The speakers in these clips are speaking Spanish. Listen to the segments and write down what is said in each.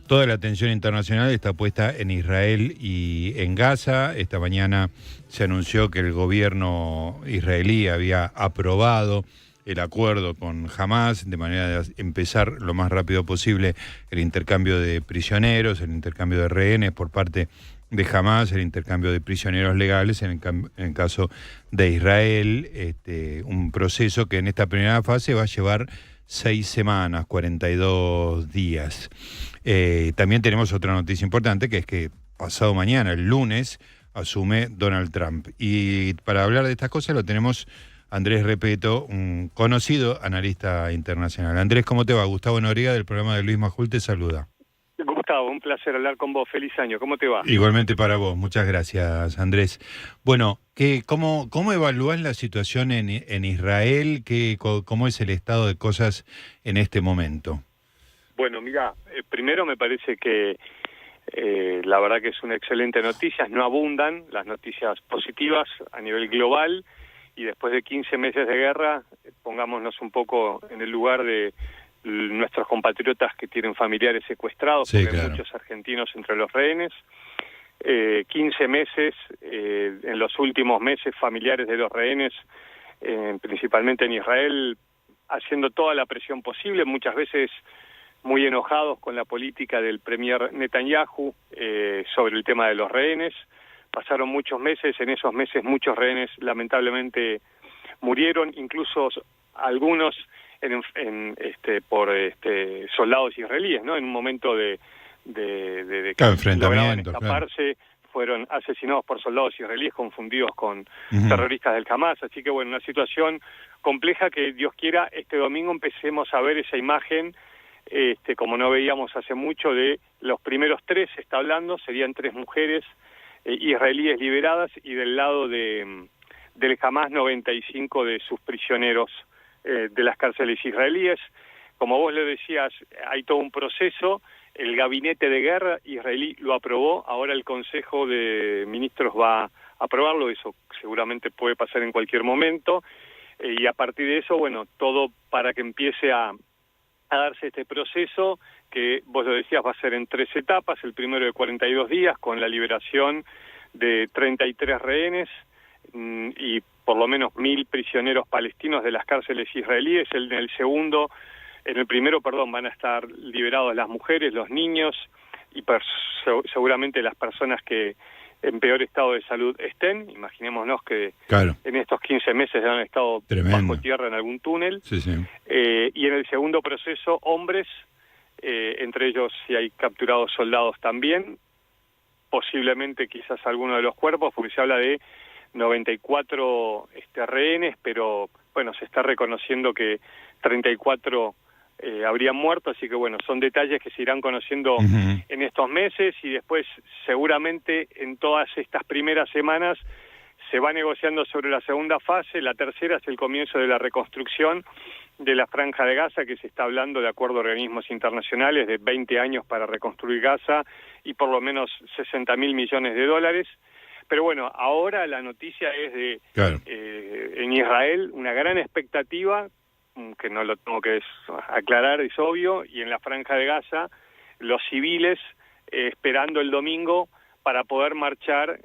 toda la atención internacional está puesta en Israel y en Gaza. Esta mañana se anunció que el gobierno israelí había aprobado el acuerdo con Hamás de manera de empezar lo más rápido posible el intercambio de prisioneros, el intercambio de rehenes por parte de Hamás, el intercambio de prisioneros legales en el caso de Israel, un proceso que en esta primera fase va a llevar 6 semanas, 42 días. También tenemos otra noticia importante, que es que pasado mañana, el lunes, asume Donald Trump. Y para hablar de estas cosas lo tenemos Andrés Repeto, un conocido analista internacional. Andrés, ¿cómo te va? Gustavo Noriega, del programa de Luis Majul, te saluda. Gustavo, un placer hablar con vos. Feliz año. ¿Cómo te va? Igualmente para vos. Muchas gracias, Andrés. Bueno, ¿cómo evalúas la situación en Israel? ¿Cómo es el estado de cosas en este momento? Bueno, mira, primero me parece que la verdad que es una excelente noticia. No abundan las noticias positivas a nivel global, y después de 15 meses de guerra, pongámonos un poco en el lugar de nuestros compatriotas que tienen familiares secuestrados, sí, porque claro. hay muchos argentinos entre los rehenes. 15 meses, en los últimos meses, familiares de los rehenes, principalmente en Israel, haciendo toda la presión posible, muchas veces muy enojados con la política del premier Netanyahu sobre el tema de los rehenes. Pasaron muchos meses, en esos meses muchos rehenes lamentablemente murieron, incluso algunos por soldados israelíes, ¿no? En un momento de que lograban escaparse, claro, fueron asesinados por soldados israelíes confundidos con terroristas del Hamás. Así que bueno, una situación compleja que Dios quiera este domingo empecemos a ver esa imagen, como no veíamos hace mucho, de los primeros 3, se está hablando, serían 3 mujeres israelíes liberadas, y del lado del Hamás 95 de sus prisioneros de las cárceles israelíes. Como vos le decías, hay todo un proceso. El gabinete de guerra israelí lo aprobó, ahora el Consejo de Ministros va a aprobarlo, eso seguramente puede pasar en cualquier momento, y a partir de eso, bueno, todo para que empiece a darse este proceso, que vos lo decías va a ser en 3 etapas, el primero de 42 días, con la liberación de 33 rehenes, y por lo menos 1.000 prisioneros palestinos de las cárceles israelíes. En el primero, van a estar liberados las mujeres, los niños y seguramente las personas que en peor estado de salud estén. Imaginémonos que claro, en estos 15 meses han estado bajo tierra en algún túnel. Sí, sí. Y en el segundo proceso, hombres, entre ellos si hay capturados soldados también, posiblemente quizás alguno de los cuerpos, porque se habla de 94 rehenes, pero bueno, se está reconociendo que 34 habrían muerto, así que bueno, son detalles que se irán conociendo en estos meses, y después seguramente en todas estas primeras semanas se va negociando sobre la segunda fase. La tercera es el comienzo de la reconstrucción de la Franja de Gaza, que se está hablando, de acuerdo a organismos internacionales, de 20 años para reconstruir Gaza y por lo menos $60.000 millones. Pero bueno, ahora la noticia es claro, en Israel, una gran expectativa, que no lo tengo que aclarar, es obvio, y en la Franja de Gaza, los civiles esperando el domingo para poder marchar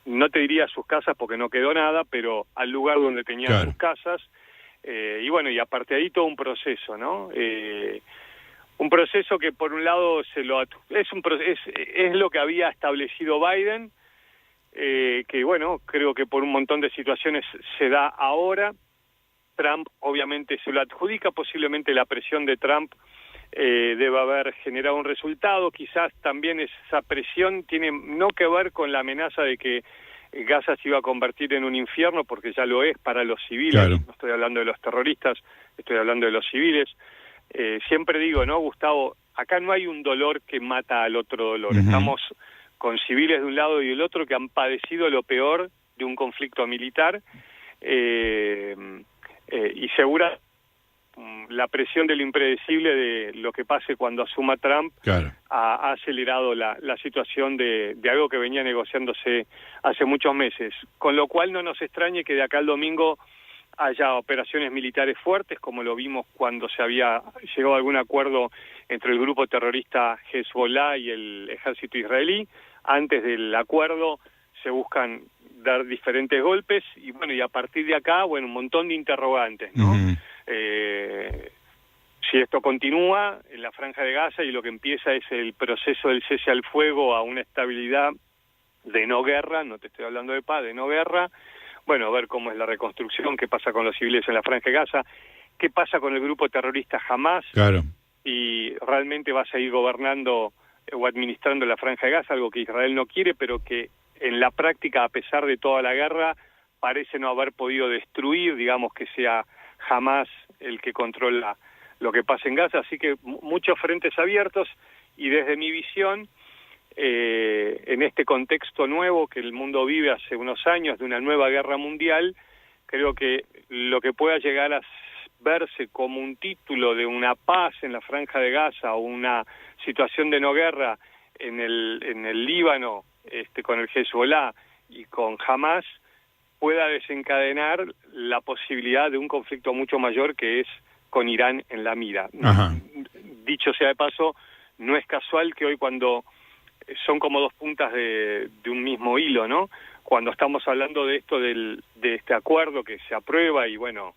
no te diría a sus casas porque no quedó nada, pero al lugar donde tenían claro, sus casas, y bueno, y aparte de ahí todo un proceso, ¿no? Un proceso que por un lado es lo que había establecido Biden, que bueno, creo que por un montón de situaciones se da ahora. Trump obviamente se lo adjudica, posiblemente la presión de Trump debe haber generado un resultado. Quizás también esa presión tiene no que ver con la amenaza de que Gaza se iba a convertir en un infierno, porque ya lo es para los civiles. Claro. No estoy hablando de los terroristas, estoy hablando de los civiles. Siempre digo, ¿no, Gustavo? Acá no hay un dolor que mata al otro dolor. Estamos con civiles de un lado y del otro que han padecido lo peor de un conflicto militar, y segura la presión de lo impredecible de lo que pase cuando asuma Trump, claro, ha acelerado la situación de algo que venía negociándose hace muchos meses. Con lo cual no nos extrañe que de acá al domingo haya operaciones militares fuertes, como lo vimos cuando se había llegado a algún acuerdo entre el grupo terrorista Hezbollah y el ejército israelí. Antes del acuerdo se buscan dar diferentes golpes y bueno, y a partir de acá, bueno, un montón de interrogantes, ¿no? Si esto continúa en la Franja de Gaza y lo que empieza es el proceso del cese al fuego a una estabilidad de no guerra, no te estoy hablando de paz, de no guerra, bueno, a ver cómo es la reconstrucción, qué pasa con los civiles en la Franja de Gaza, qué pasa con el grupo terrorista Hamás, claro, y realmente va a seguir gobernando o administrando la Franja de Gaza, algo que Israel no quiere, pero que en la práctica, a pesar de toda la guerra, parece no haber podido destruir, digamos, que sea Hamás el que controla lo que pasa en Gaza, así que muchos frentes abiertos, y desde mi visión, en este contexto nuevo que el mundo vive hace unos años, de una nueva guerra mundial, creo que lo que pueda llegar a verse como un título de una paz en la Franja de Gaza o una situación de no guerra en el Líbano, con el Hezbollah y con Hamás, pueda desencadenar la posibilidad de un conflicto mucho mayor, que es con Irán en la mira. Ajá. Dicho sea de paso, no es casual que hoy, cuando son como dos puntas de un mismo hilo, ¿no? Cuando estamos hablando de esto, de este acuerdo que se aprueba y bueno,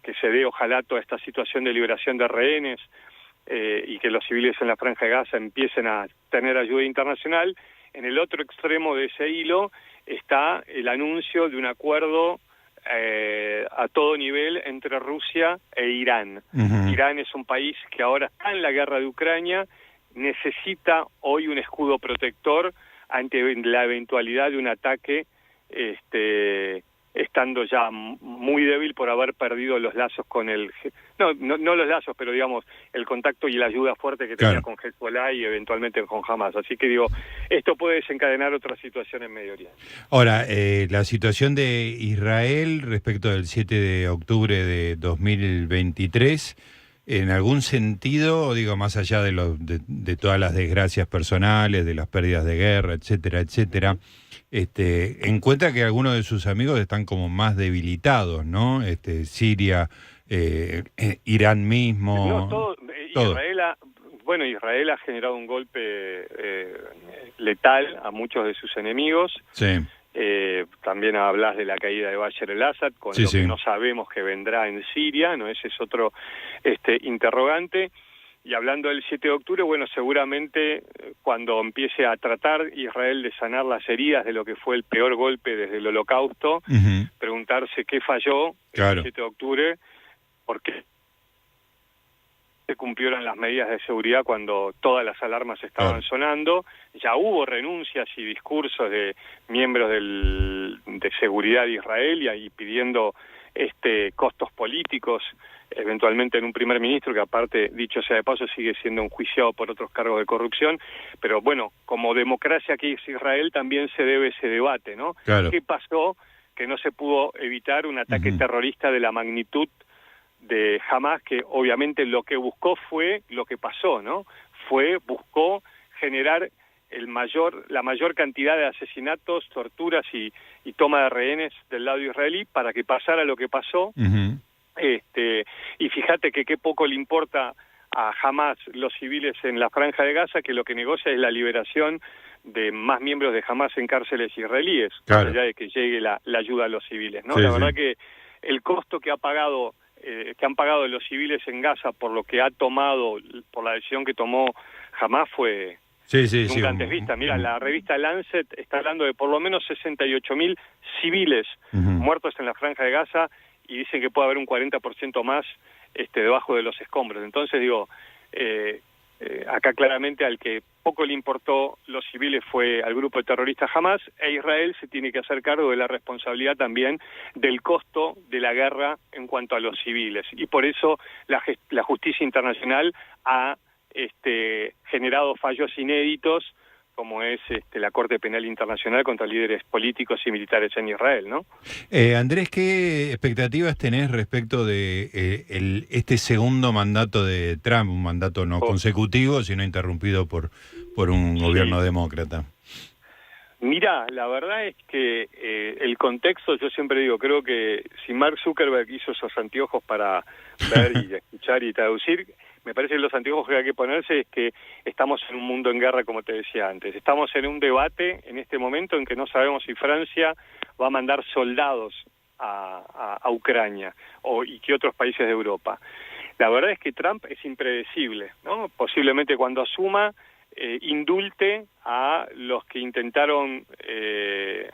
que se dé ojalá toda esta situación de liberación de rehenes y que los civiles en la Franja de Gaza empiecen a tener ayuda internacional, en el otro extremo de ese hilo está el anuncio de un acuerdo a todo nivel entre Rusia e Irán. Irán es un país que ahora está en la guerra de Ucrania, necesita hoy un escudo protector ante la eventualidad de un ataque, estando ya muy débil por haber perdido los lazos con no los lazos, pero digamos el contacto y la ayuda fuerte que tenía con Hezbollah y eventualmente con Hamás. Así que digo, esto puede desencadenar otra situación en Medio Oriente. Ahora, la situación de Israel respecto del 7 de octubre de 2023, en algún sentido, digo, más allá de todas las desgracias personales, de las pérdidas de guerra, etcétera, etcétera, encuentra que algunos de sus amigos están como más debilitados, ¿no? Siria, Irán mismo. No, todo. Israel ha generado un golpe letal a muchos de sus enemigos. Sí. También hablas de la caída de Bashar el-Assad, con lo que no sabemos que vendrá en Siria, ¿no? Ese es otro interrogante. Y hablando del 7 de octubre, bueno, seguramente cuando empiece a tratar Israel de sanar las heridas de lo que fue el peor golpe desde el Holocausto, preguntarse qué falló el 7 de octubre, por qué se cumplieron las medidas de seguridad cuando todas las alarmas estaban sonando. Ya hubo renuncias y discursos de miembros de seguridad de Israel y pidiendo costos políticos, eventualmente en un primer ministro que, aparte, dicho sea de paso, sigue siendo enjuiciado por otros cargos de corrupción. Pero bueno, como democracia que es Israel, también se debe ese debate, ¿no? ¿Qué pasó que no se pudo evitar un ataque terrorista de la magnitud de Hamás, que obviamente lo que buscó fue lo que pasó, ¿no? Buscó generar la mayor cantidad de asesinatos, torturas y toma de rehenes del lado israelí para que pasara lo que pasó. Y fíjate que qué poco le importa a Hamás los civiles en la Franja de Gaza, que lo que negocia es la liberación de más miembros de Hamás en cárceles israelíes, más allá de que llegue la ayuda a los civiles, ¿no? La verdad que el costo que han pagado los civiles en Gaza por lo que ha tomado, por la decisión que tomó Hamás, fue nunca antes vista. Mira, la revista Lancet está hablando de por lo menos 68.000 civiles muertos en la Franja de Gaza, y dicen que puede haber un 40% más debajo de los escombros. Entonces digo, acá claramente al que poco le importó los civiles fue al grupo terrorista Hamás, e Israel se tiene que hacer cargo de la responsabilidad también del costo de la guerra en cuanto a los civiles. Y por eso la justicia internacional ha generado fallos inéditos, como es la Corte Penal Internacional contra líderes políticos y militares en Israel, ¿no? Andrés, ¿qué expectativas tenés respecto de este segundo mandato de Trump, un mandato no consecutivo, sino interrumpido por un gobierno demócrata? Mira, la verdad es que el contexto, yo siempre digo, creo que si Mark Zuckerberg hizo esos anteojos para ver y escuchar y traducir, me parece que los anteojos que hay que ponerse es que estamos en un mundo en guerra, como te decía antes. Estamos en un debate en este momento en que no sabemos si Francia va a mandar soldados a Ucrania y que otros países de Europa. La verdad es que Trump es impredecible, ¿no? Posiblemente cuando asuma indulte a los que intentaron,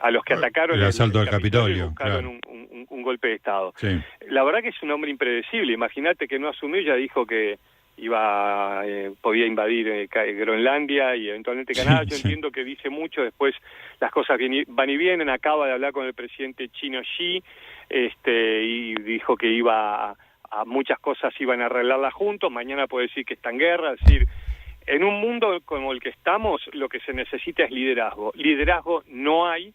a los que atacaron el asalto al Capitolio y buscaron claro. un golpe de Estado. Sí. La verdad que es un hombre impredecible. Imagínate que no asumió, ya dijo que podía invadir Groenlandia y eventualmente Canadá. Yo entiendo que dice mucho, después las cosas van y vienen. Acaba de hablar con el presidente chino Xi, y dijo que iba a muchas cosas iban a arreglarlas juntos. Mañana puede decir que está en guerra, es decir, en un mundo como el que estamos, lo que se necesita es liderazgo. Liderazgo no hay.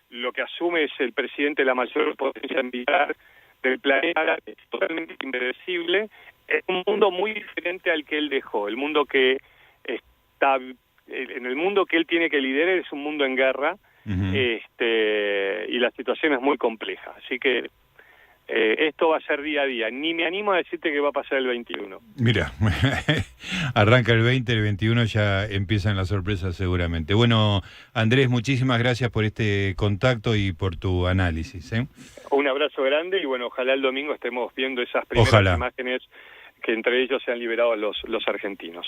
Lo que asume es el presidente de la mayor potencia militar del planeta, es totalmente impredecible. Es un mundo muy diferente al que él dejó. El mundo que está, en el mundo que él tiene que liderar es un mundo en guerra, y la situación es muy compleja. Así que esto va a ser día a día. Ni me animo a decirte que va a pasar el 21. Mira, arranca el 20, el 21 ya empiezan las sorpresas seguramente. Bueno, Andrés, muchísimas gracias por este contacto y por tu análisis. Un abrazo grande y bueno, ojalá el domingo estemos viendo esas primeras imágenes que entre ellos se han liberado los argentinos.